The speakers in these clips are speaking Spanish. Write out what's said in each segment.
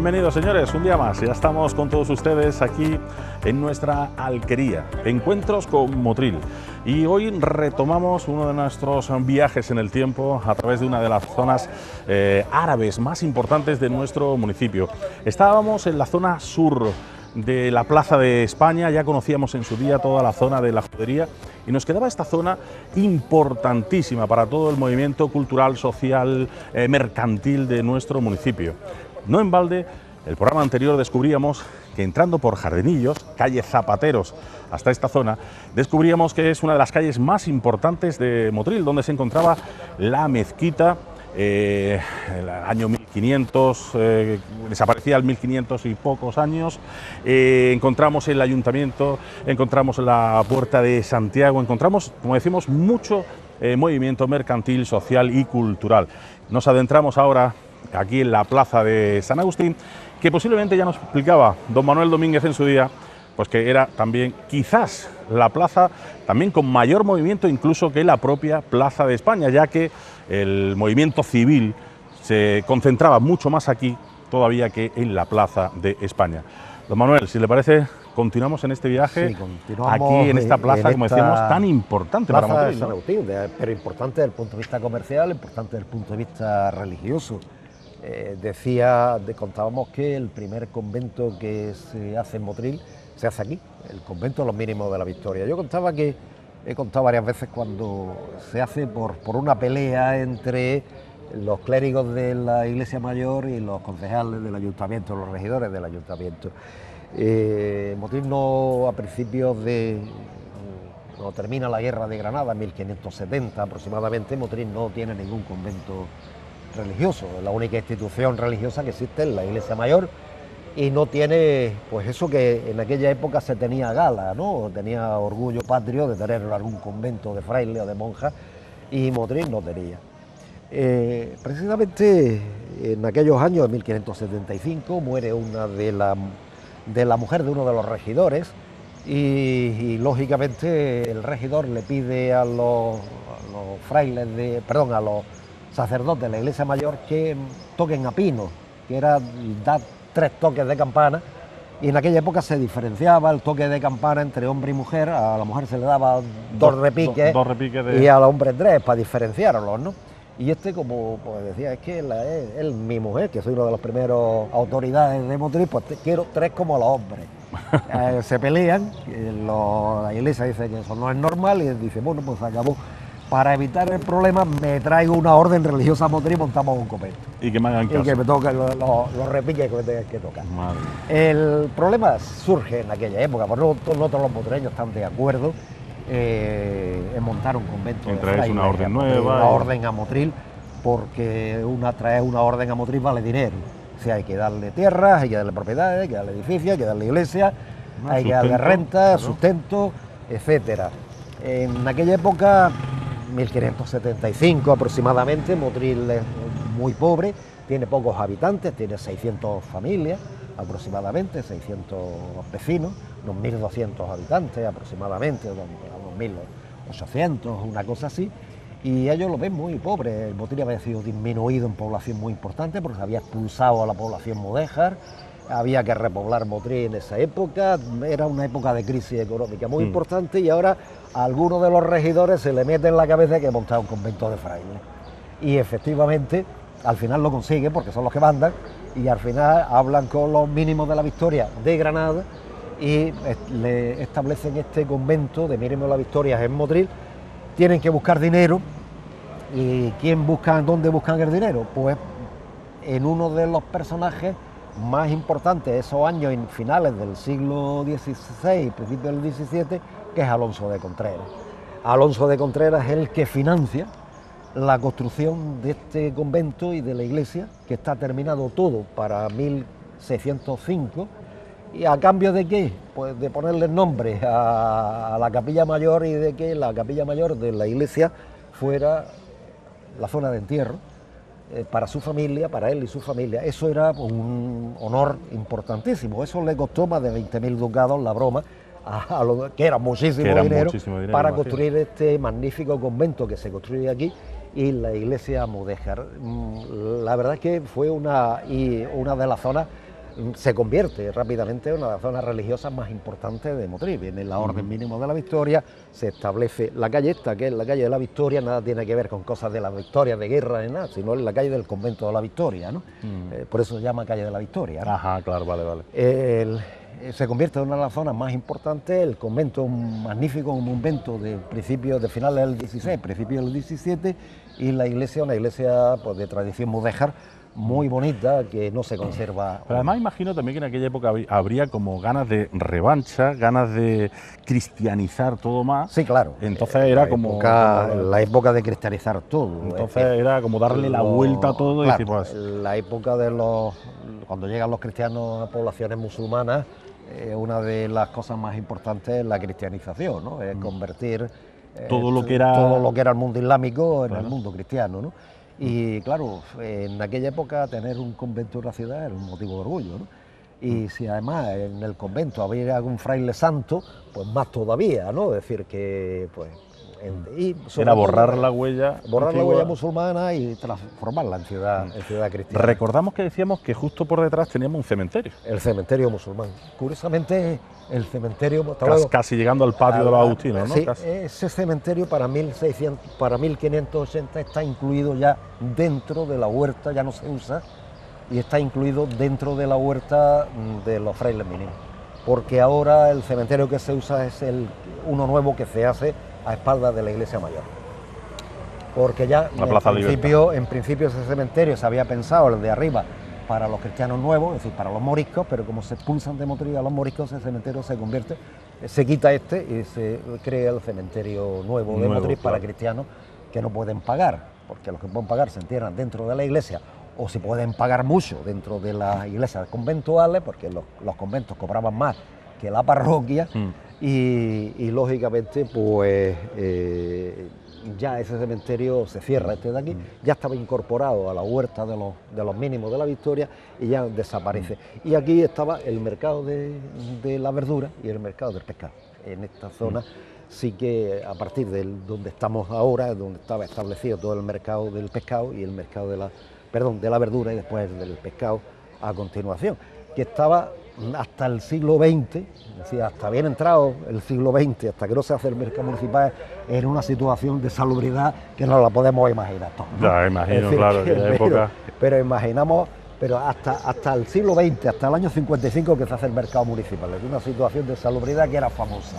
Bienvenidos, señores, un día más. Ya estamos con todos ustedes aquí en nuestra alquería, Encuentros con Motril. Y hoy retomamos uno de nuestros viajes en el tiempo a través de una de las zonas árabes más importantes de nuestro municipio. Estábamos en la zona sur de la Plaza de España, ya conocíamos en su día toda la zona de la judería y nos quedaba esta zona importantísima para todo el movimiento cultural, social, mercantil de nuestro municipio. No en balde, el programa anterior descubríamos que entrando por Jardinillos, calle Zapateros, hasta esta zona, descubríamos que es una de las calles más importantes de Motril, donde se encontraba la mezquita. El año 1500, desaparecía el 1500 y pocos años. Encontramos el ayuntamiento, encontramos la Puerta de Santiago, encontramos, como decimos, mucho movimiento mercantil, social y cultural. Nos adentramos ahora aquí en la plaza de San Agustín, que posiblemente ya nos explicaba don Manuel Domínguez en su día, pues que era también quizás la plaza también con mayor movimiento incluso que la propia Plaza de España, ya que el movimiento civil se concentraba mucho más aquí todavía que en la Plaza de España. Don Manuel, si le parece, continuamos en este viaje, sí, aquí en esta plaza, como decíamos, tan importante para Motril, San Agustín, pero importante desde el punto de vista comercial, importante desde el punto de vista religioso. Contábamos que el primer convento que se hace en Motril se hace aquí, el convento de los mínimos de la Victoria. Yo he contado varias veces cuando se hace por una pelea entre los clérigos de la Iglesia Mayor y los concejales del ayuntamiento, los regidores del ayuntamiento. Motril a principios de... Cuando termina la guerra de Granada, en 1570 aproximadamente, Motril no tiene ningún convento religioso. La única institución religiosa que existe es la Iglesia Mayor y no tiene, pues eso que en aquella época se tenía gala, ¿no? Tenía orgullo patrio de tener algún convento de fraile o de monja, y Motril no tenía. Precisamente en aquellos años, en 1575, muere una de la mujer de uno de los regidores y lógicamente el regidor le pide a los sacerdotes de la Iglesia Mayor que toquen a pino, que era dar 3 toques de campana, y en aquella época se diferenciaba el toque de campana entre hombre y mujer. A la mujer se le daba dos repiques y al hombre 3 para diferenciarlos, ¿no? Y como pues decía, es que él mi mujer, que soy uno de los primeros autoridades de Motril, pues quiero 3 como los hombres. Se pelean, la Iglesia dice que eso no es normal y él dice, bueno, pues acabó. Para evitar el problema me traigo una orden religiosa a Motril y montamos un convento. Y que me hagan caso. Y que me toquen los repiques que me tengan que tocar. Madre. El problema surge en aquella época, porque no todos los motreños están de acuerdo en montar un convento. Traes una orden nueva. Una orden a Motril, porque traer una orden a Motril vale dinero. O sea, hay que darle tierras, hay que darle propiedades, hay que darle edificios, hay que darle iglesia, hay que darle renta, sustento, etcétera. En aquella época, 1575 aproximadamente, Motril es muy pobre, tiene pocos habitantes, tiene 600 familias aproximadamente, 600 vecinos, unos 1.200 habitantes aproximadamente, unos 1.800, una cosa así, y ellos lo ven muy pobre. Motril había sido disminuido en población muy importante porque se había expulsado a la población mudéjar, había que repoblar Motril en esa época, era una época de crisis económica muy importante, y ahora a algunos de los regidores se le mete en la cabeza que montar un convento de frailes. Y efectivamente, al final lo consigue porque son los que mandan, y al final hablan con los mínimos de la Victoria de Granada y le establecen este convento de mínimos de la Victoria en Motril. Tienen que buscar dinero, y ¿dónde buscan el dinero? Pues en uno de los personajes más importantes de esos años finales del siglo XVI, principios del XVII, que es Alonso de Contreras. Alonso de Contreras es el que financia la construcción de este convento y de la iglesia, que está terminado todo para 1605, y a cambio de ¿qué? Pues de ponerle nombre a la capilla mayor y de que la capilla mayor de la iglesia fuera la zona de entierro para su familia, para él y su familia. Eso era un honor importantísimo. Eso le costó más de 20.000 ducados, la broma, que era muchísimo dinero para construir este magnífico convento que se construye aquí, y la iglesia mudéjar. La verdad es que fue una de las zonas se convierte rápidamente en una de las zonas religiosas más importantes de Motril. Viene la Orden Mínimo de la Victoria, se establece la calle esta, que es la calle de la Victoria, nada tiene que ver con cosas de la Victoria, de guerra ni nada, sino es la calle del convento de la Victoria, ¿no? Por eso se llama calle de la Victoria, ¿no? Ajá, claro, vale, vale. Se convierte en una de las zonas más importantes, el convento, un magnífico convento de finales del 16, principios del 17, y la iglesia, una iglesia pues, de tradición mudéjar, muy bonita, que no se conserva. Pero además imagino también que en aquella época habría como ganas de revancha, ganas de cristianizar todo más. Sí, claro. Entonces era como la época de cristianizar todo. Entonces era como darle la vuelta a todo, claro, y decir, pues... la época de cuando llegan los cristianos a poblaciones musulmanas, una de las cosas más importantes es la cristianización, ¿no? Es convertir todo lo que era el mundo islámico en el mundo cristiano, ¿no? Y claro, en aquella época tener un convento en la ciudad era un motivo de orgullo, ¿no? Y si además en el convento había algún fraile santo, pues más todavía, ¿no? Es decir, que pues... era borrar la huella musulmana y transformarla en ciudad cristiana. Recordamos que decíamos que justo por detrás teníamos un cementerio. El cementerio musulmán. Curiosamente, el cementerio... Casi llegando al patio de los agustinos, ¿no? Sí, Casi. Ese cementerio para 1580 está incluido ya dentro de la huerta, ya no se usa, y está incluido dentro de la huerta de los frailes mínimos. Porque ahora el cementerio que se usa es uno nuevo que se hace a espaldas de la iglesia mayor. Porque ya en principio ese cementerio se había pensado, el de arriba, para los cristianos nuevos, es decir, para los moriscos, pero como se expulsan de Motril a los moriscos, ese cementerio se quita y se crea el cementerio nuevo de Motril para cristianos que no pueden pagar, porque los que pueden pagar se entierran dentro de la iglesia, o si pueden pagar mucho dentro de las iglesias conventuales, porque los conventos cobraban más que la parroquia. Y lógicamente pues ya ese cementerio se cierra, este de aquí, ya estaba incorporado a la huerta de los mínimos de la Victoria y ya desaparece. Y aquí estaba el mercado de la verdura y el mercado del pescado. En esta zona sí que a partir de donde estamos ahora, donde estaba establecido todo el mercado del pescado y el mercado de la verdura y después del pescado a continuación, que estaba hasta el siglo XX, es decir, hasta bien entrado el siglo XX, hasta que no se hace el mercado municipal, en una situación de salubridad que no la podemos imaginar todos, ¿no? Ya imagino, claro, que la época... Pero imaginamos, hasta el siglo XX, hasta el año 55 que se hace el mercado municipal, es una situación de salubridad que era famosa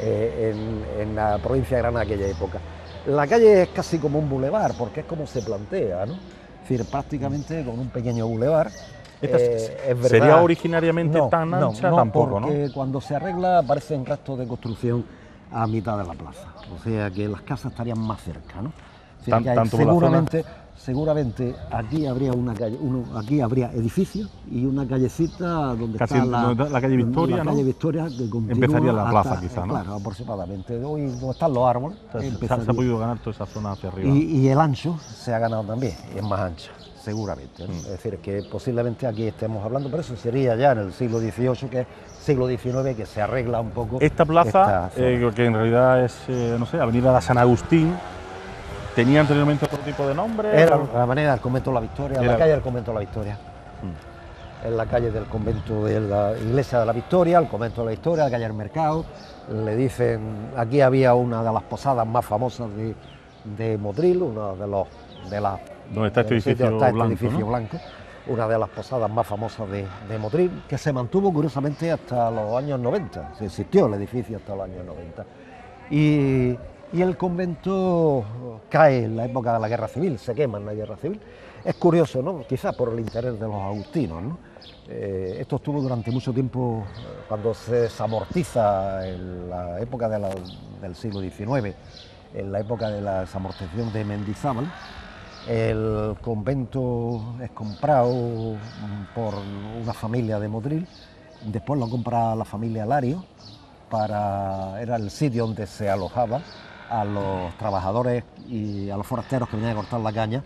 en la provincia de Granada en aquella época. La calle es casi como un bulevar, porque es como se plantea, ¿no? Es decir, prácticamente con un pequeño bulevar. ¿Sería originariamente tan ancha? Tampoco, ¿no? Porque cuando se arregla aparecen restos de construcción a mitad de la plaza, o sea que las casas estarían más cerca, ¿no? O sea, seguramente aquí habría una calle, aquí habría edificios y una callecita donde casi está la calle Victoria, la ¿no? calle Victoria, que continúa empezaría la plaza quizá, ¿no? Claro, aproximadamente. Hoy donde están los árboles. Se ha podido ganar toda esa zona hacia arriba. Y el ancho se ha ganado también, y es más ancha. Seguramente, ¿no? Es decir, que posiblemente aquí estemos hablando, pero eso sería ya en el siglo XVIII, que es siglo XIX, que se arregla un poco. Esta plaza, que en realidad es, no sé, Avenida de San Agustín, ¿tenía anteriormente otro tipo de nombre? Era la Avenida del Convento de la Victoria, la calle del Convento de la Victoria. Es la calle del convento de la Iglesia de la Victoria, el Convento de la Victoria, la calle del Mercado. Le dicen, aquí había una de las posadas más famosas de Motril, una de las donde está este edificio blanco, una de las posadas más famosas de Motril, que se mantuvo curiosamente hasta los años 90, se existió el edificio hasta los años 90. Y el convento cae en la época de la Guerra Civil, se quema en la Guerra Civil. Es curioso, ¿no? Quizás por el interés de los agustinos, ¿no? Esto estuvo durante mucho tiempo, cuando se desamortiza en la época del siglo XIX, en la época de la desamortización de Mendizábal. El convento es comprado por una familia de Motril, después lo compra la familia Lario, era el sitio donde se alojaba a los trabajadores y a los forasteros que venían a cortar la caña,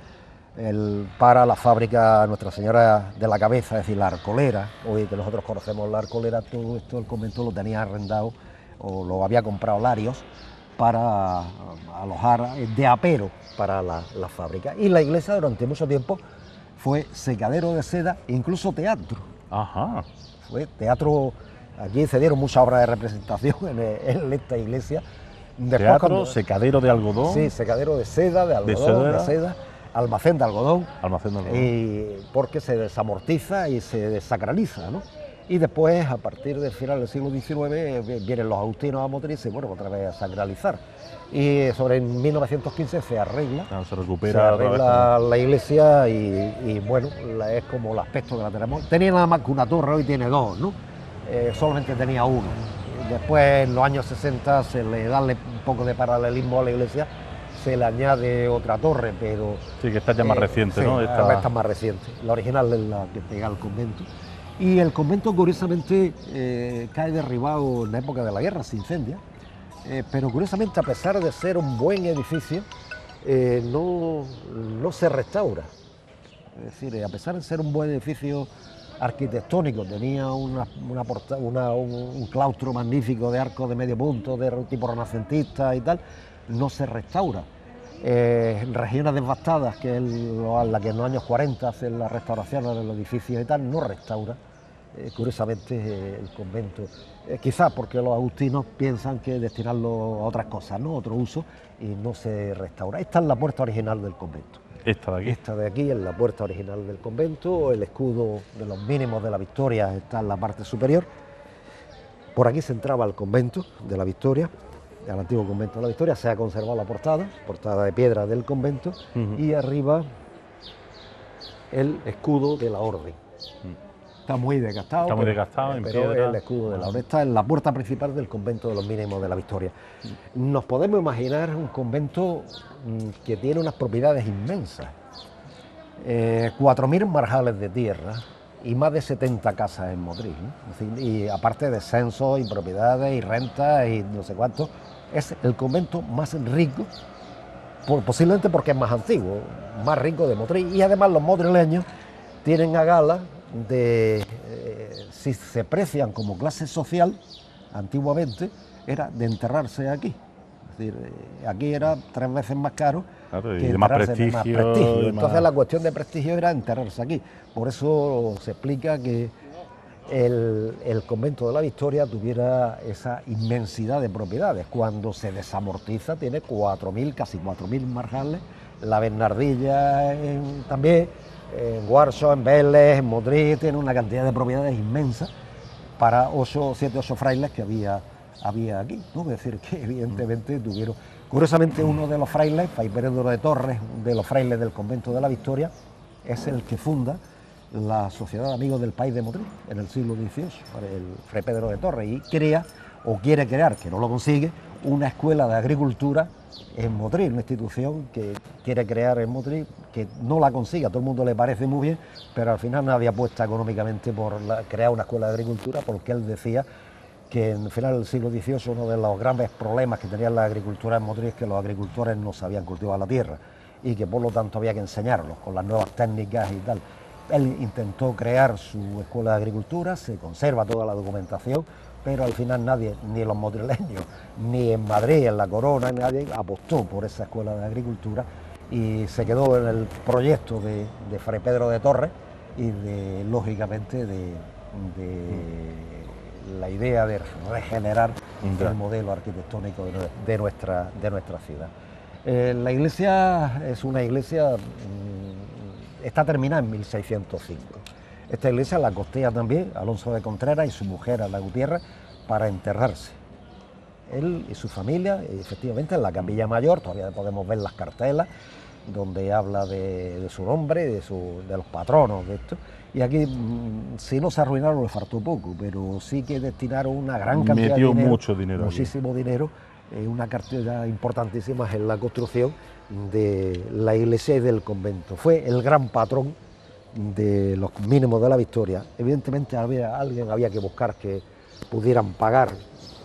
para la fábrica Nuestra Señora de la Cabeza, es decir, la Arcolera. Hoy que nosotros conocemos la Arcolera, todo esto el convento lo tenía arrendado o lo había comprado Larios para alojar de apero para la fábrica. Y la iglesia durante mucho tiempo fue secadero de seda e incluso teatro. Ajá. Fue teatro, aquí se dieron muchas obras de representación en esta iglesia. Después, Teatro, secadero de algodón. Sí, secadero de seda, de algodón, de seda, almacén de algodón. Almacén de algodón. Y porque se desamortiza y se desacraliza, ¿no? Y después, a partir del final del siglo XIX, vienen los agustinos a Motril y se vuelve otra vez a sacralizar. Y sobre en 1915 se arregla, se recupera la iglesia y bueno, es como el aspecto que la tenemos. Tenía nada más que una torre, hoy tiene dos, ¿no? Solamente tenía uno. Después, en los años 60, se le da un poco de paralelismo a la iglesia, se le añade otra torre, pero... Sí, que está ya más reciente, sí, ¿no? Está más reciente. La original es la que pega al convento. Y el convento, curiosamente, cae derribado en la época de la guerra, se incendia, pero curiosamente, a pesar de ser un buen edificio, no se restaura. Es decir, a pesar de ser un buen edificio arquitectónico, tenía un claustro magnífico de arcos de medio punto, de tipo renacentista y tal, no se restaura. En regiones devastadas, que es la que en los años 40 hacen las restauraciones de los edificios y tal, no restaura. Curiosamente el convento, quizás porque los agustinos piensan que destinarlo a otras cosas, ¿no? Otro uso, y no se restaura. Esta es la puerta original del convento. Esta de aquí. Esta de aquí es la puerta original del convento, el escudo de los mínimos de la Victoria está en la parte superior. Por aquí se entraba al convento de la Victoria, al antiguo convento de la Victoria, se ha conservado la portada de piedra del convento, y arriba el escudo de la orden. Está muy desgastado. Está muy desgastado, en pero piedra. el escudo de la orden está en la puerta principal del convento de los mínimos de la Victoria. Nos podemos imaginar un convento que tiene unas propiedades inmensas. 4.000 marjales de tierra y más de 70 casas en Motril, ¿no? Es decir, y aparte de censos y propiedades y rentas y no sé cuánto, es el convento más rico, posiblemente porque es más antiguo, más rico de Motril, y además los motrileños tienen a gala de, si se precian como clase social, antiguamente era de enterrarse aquí. Es decir, aquí era 3 veces más caro, claro, y que de más enterrarse prestigio. Entonces la cuestión de prestigio era enterrarse aquí. Por eso se explica que el convento de la Victoria tuviera esa inmensidad de propiedades. Cuando se desamortiza tiene 4.000, casi 4.000 marjales, la Bernardilla también, en Guarzo, en Vélez, en Motril, tiene una cantidad de propiedades inmensas para 7, 8 frailes que había aquí, ¿no? Es decir, que evidentemente tuvieron... Curiosamente, uno de los frailes, Fray Pedro de Torres, de los frailes del convento de la Victoria, es el que funda la Sociedad de Amigos del País de Motril en el siglo XVIII, el Fray Pedro de Torres, y crea, o quiere crear, que no lo consigue, una escuela de agricultura en Motril, una institución que quiere crear en Motril, que no la consigue, a todo el mundo le parece muy bien, pero al final nadie apuesta económicamente por crear una escuela de agricultura, porque él decía que en el final del siglo XVIII uno de los grandes problemas que tenía la agricultura en Motril es que los agricultores no sabían cultivar la tierra y que por lo tanto había que enseñarlos con las nuevas técnicas y tal. Él intentó crear su escuela de agricultura, se conserva toda la documentación, pero al final nadie, ni los motrileños, ni en Madrid, en La Corona, nadie apostó por esa escuela de agricultura y se quedó en el proyecto de Fray Pedro de Torres y lógicamente de la idea de regenerar el modelo arquitectónico de nuestra ciudad. La iglesia es una iglesia, está terminada en 1605. Esta iglesia la costea también Alonso de Contreras y su mujer Ana Gutiérrez para enterrarse. Él y su familia, efectivamente, en la capilla mayor, todavía podemos ver las cartelas donde habla de su nombre, de los patronos de esto. Y aquí, si no se arruinaron, le faltó poco, pero sí que destinaron una gran cantidad de dinero. Metió mucho dinero. Muchísimo dinero, una cantidad importantísima en la construcción de la iglesia y del convento. Fue el gran patrón de los mínimos de la Victoria. Evidentemente alguien había que buscar que pudieran pagar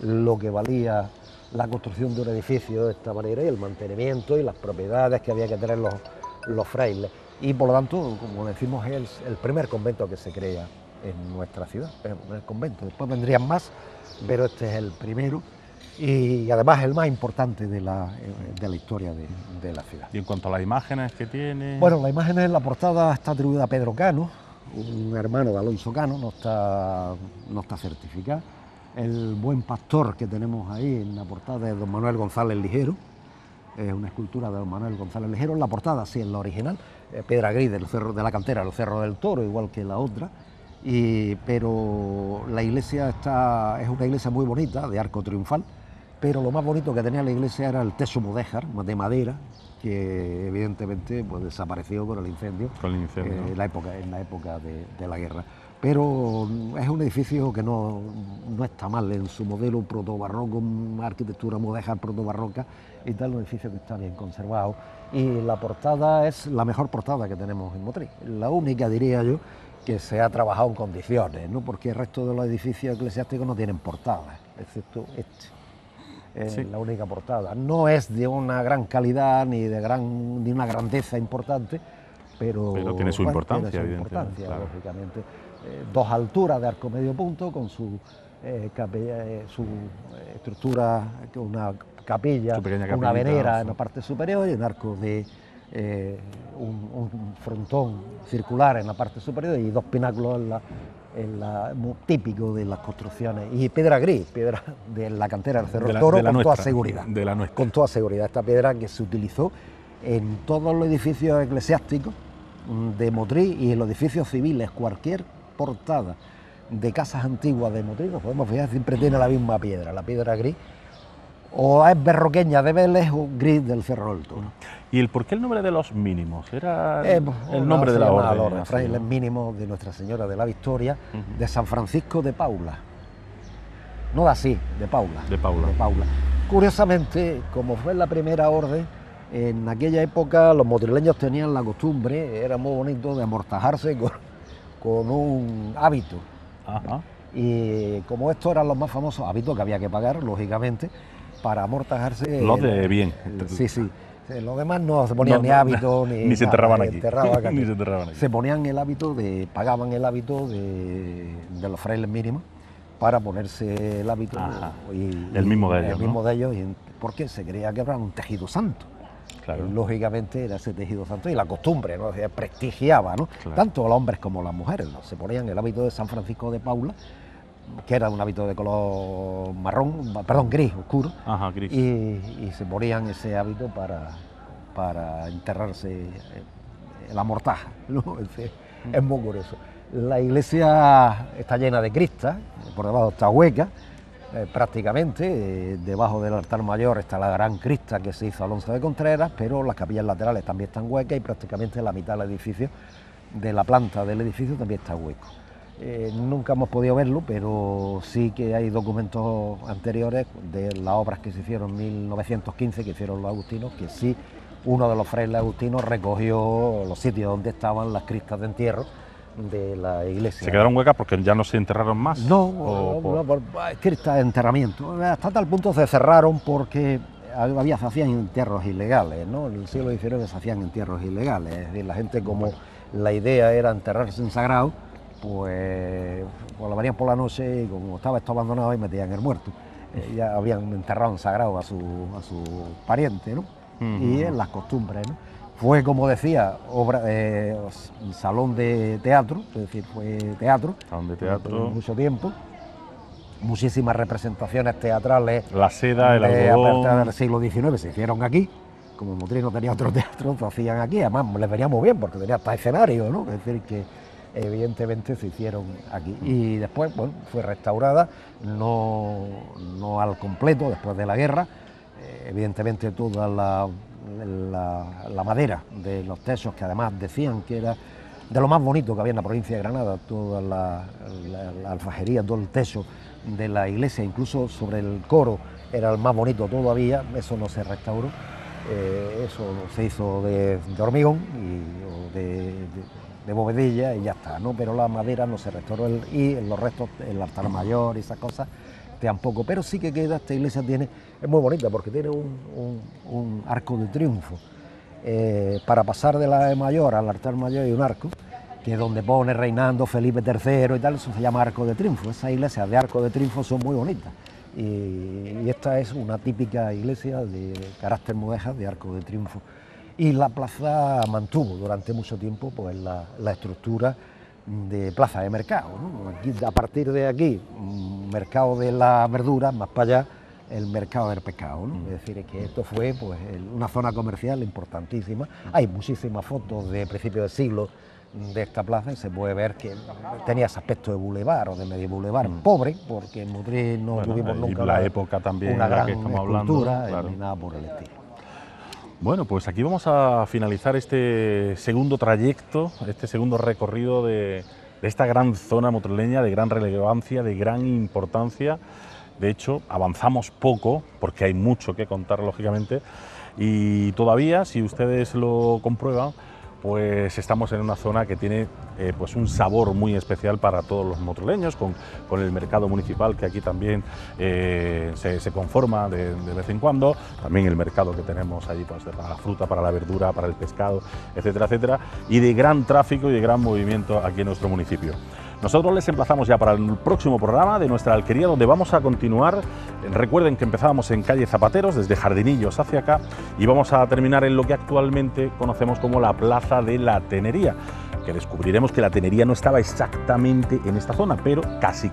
lo que valía la construcción de un edificio de esta manera y el mantenimiento y las propiedades que había que tener los frailes. Y por lo tanto, como decimos, es el primer convento que se crea en nuestra ciudad, el convento. Después vendrían más, pero este es el primero y además el más importante de la historia de la ciudad. Y en cuanto a las imágenes que tiene... Bueno, las imágenes en la portada está atribuida a Pedro Cano, un hermano de Alonso Cano, no está certificada. El Buen Pastor que tenemos ahí en la portada es don Manuel González Ligero, es una escultura de don Manuel González Ligero. La portada sí es la original, piedra gris del cerro de la cantera, el Cerro del Toro, igual que la otra. Pero la iglesia es una iglesia muy bonita, de arco triunfal, pero lo más bonito que tenía la iglesia era el techo mudéjar, de madera, que evidentemente pues, desapareció con el incendio, ¿no? en la época de la guerra. Pero es un edificio que no está mal en su modelo protobarroco, arquitectura mudéjar protobarroca y tal, un edificio que está bien conservado. Y la portada es la mejor portada que tenemos en Motril, la única, diría yo, que se ha trabajado en condiciones, ¿no? Porque el resto de los edificios eclesiásticos no tienen portadas, excepto este. Es la única portada. No es de una gran calidad ni de una grandeza importante, pero tiene su importancia, evidentemente, claro. Lógicamente. 2 alturas de arco medio punto, con su estructura, una capilla, una venera en la parte superior y un arco de un frontón circular en la parte superior y 2 pináculos muy típico de las construcciones, y piedra gris, piedra de la cantera del Cerro del Toro, con toda seguridad. Con toda seguridad, esta piedra que se utilizó en todos los edificios eclesiásticos de Motril y en los edificios civiles. Cualquier portada de casas antiguas de Motril, nos podemos fijar, siempre tiene la misma piedra, la piedra gris, o es berroqueña de Vélez o gris del Cerro del Toro. ¿Y el por qué el nombre de los mínimos? Era el nombre de la orden. Frailes mínimos de Nuestra Señora de la Victoria, de San Francisco de Paula. No de así, de Paula. De Paula. Curiosamente, como fue la primera orden, en aquella época los motrileños tenían la costumbre, era muy bonito, de amortajarse con un hábito. Ajá. Y como estos eran los más famosos hábitos que había que pagar, lógicamente, para amortajarse. Los de bien. Sí. Los demás no se ponían ni hábito, ni se enterraban aquí. Ni se enterraban aquí. Se ponían el hábito pagaban el hábito de los frailes mínimos para ponerse el hábito. El mismo de ellos. El mismo de ellos, porque se creía que era un tejido santo. Claro. Lógicamente era ese tejido santo y la costumbre, ¿no? Se prestigiaba, ¿no? Claro. Tanto los hombres como las mujeres, ¿no? Se ponían el hábito de San Francisco de Paula, que era un hábito de color gris oscuro. Ajá, gris. Y se ponían ese hábito para enterrarse en la mortaja, ¿no? Es muy curioso. La iglesia está llena de cristas, por debajo está hueca, prácticamente. Debajo del altar mayor está la gran crista que se hizo Alonso de Contreras, pero las capillas laterales también están huecas y prácticamente la mitad del edificio, de la planta del edificio, también está hueco. Nunca hemos podido verlo, pero sí que hay documentos anteriores de las obras que se hicieron en 1915, que hicieron los agustinos, que sí, uno de los frailes agustinos recogió los sitios donde estaban las cristas de entierro de la iglesia. ¿Se quedaron huecas porque ya no se enterraron más? No, por cristas de enterramiento. Hasta tal punto se cerraron porque se hacían entierros ilegales, ¿no? En el siglo XIX se hacían entierros ilegales, es decir, la gente, como la idea era enterrarse en sagrado, pues lo venían por la noche y como estaba esto abandonado y metían el muerto. Ya habían enterrado en sagrado a su pariente, ¿no? Y en las costumbres, ¿no? Fue, como decía, salón de teatro, es decir, fue teatro. Salón de teatro. Mucho tiempo. Muchísimas representaciones teatrales. La seda, el algodón. Del siglo XIX se hicieron aquí. Como Motril no tenía otro teatro, se hacían aquí. Además, les venía muy bien porque tenía hasta escenario, ¿no? Es decir, que evidentemente se hicieron aquí. Y después, bueno, fue restaurada, no al completo, después de la guerra. Evidentemente toda la madera de los techos, que además decían que era de lo más bonito que había en la provincia de Granada, toda la alfajería, todo el techo de la iglesia, incluso sobre el coro, era el más bonito todavía. Eso no se restauró, eso se hizo de hormigón o de bovedilla y ya está, ¿no? Pero la madera no se restauró y los restos, el altar mayor y esas cosas, tampoco. Pero sí que queda, esta iglesia es muy bonita porque tiene un arco de triunfo. Para pasar de la mayor al altar mayor hay un arco, que es donde pone reinando Felipe III y tal, eso se llama arco de triunfo. Esas iglesias de arco de triunfo son muy bonitas. Y esta es una típica iglesia de carácter mudéjar, de arco de triunfo. Y la plaza mantuvo durante mucho tiempo pues la estructura de plaza de mercado, ¿no? Aquí, a partir de aquí, mercado de las verduras, más para allá el mercado del pescado, ¿no? Es decir, que esto fue pues, una zona comercial importantísima. Hay muchísimas fotos de principios del siglo de esta plaza y se puede ver que tenía ese aspecto de bulevar o de medio bulevar, pobre, porque en Motril no tuvimos nunca la época también una gran que estamos escultura, hablando, claro. ni nada por el estilo. Bueno, pues aquí vamos a finalizar este segundo trayecto, este segundo recorrido de esta gran zona motrileña, de gran relevancia, de gran importancia. De hecho, avanzamos poco, porque hay mucho que contar, lógicamente, y todavía, si ustedes lo comprueban, pues estamos en una zona que tiene pues un sabor muy especial para todos los motrileños, con el mercado municipal que aquí también se conforma de vez en cuando, también el mercado que tenemos allí pues, para la fruta, para la verdura, para el pescado, etcétera, etcétera, y de gran tráfico y de gran movimiento aquí en nuestro municipio. Nosotros les emplazamos ya para el próximo programa de nuestra alquería, donde vamos a continuar. Recuerden que empezábamos en calle Zapateros, desde Jardinillos hacia acá, y vamos a terminar en lo que actualmente conocemos como la Plaza de la Tenería, que descubriremos que la Tenería no estaba exactamente en esta zona, pero casi.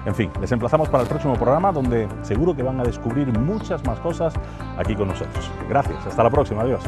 En fin, les emplazamos para el próximo programa, donde seguro que van a descubrir muchas más cosas aquí con nosotros. Gracias, hasta la próxima, adiós.